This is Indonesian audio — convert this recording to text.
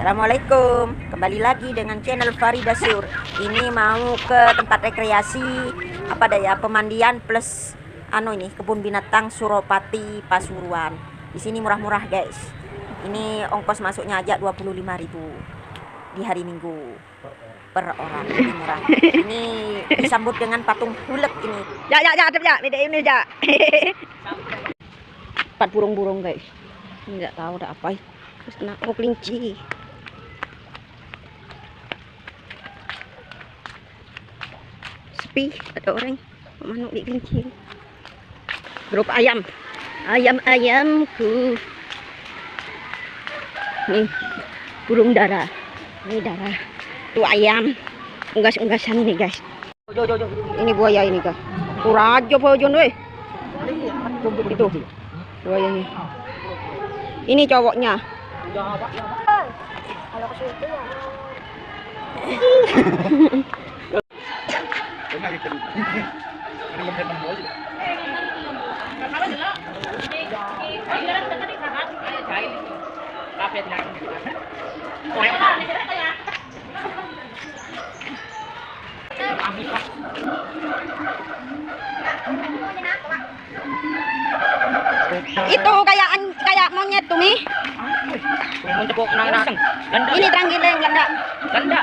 Assalamualaikum, kembali lagi dengan channel Farida Sur. Ini mau ke tempat rekreasi pemandian plus ini kebun binatang Suropati Pasuruan. Di sini murah-murah guys. Ini ongkos masuknya aja 25.000 di hari Minggu per orang, lebih murah. Ini disambut dengan patung hulek ini. Ini ya. Empat burung-burung guys. Nggak tahu ada apa. Terus kena kelinci. Sepi, ada orang manuk di kelinci. Grup ayamku. Nih burung dara, ini dara, tuh ayam unggas-unggasan nih guys. Ini buaya ini guys, kurajo pojon weh. Itu buayanya, ini cowoknya. Kalau ke situ ya. Itu kayak monyet tuh nih. Ini tranggileng ganda. Ganda.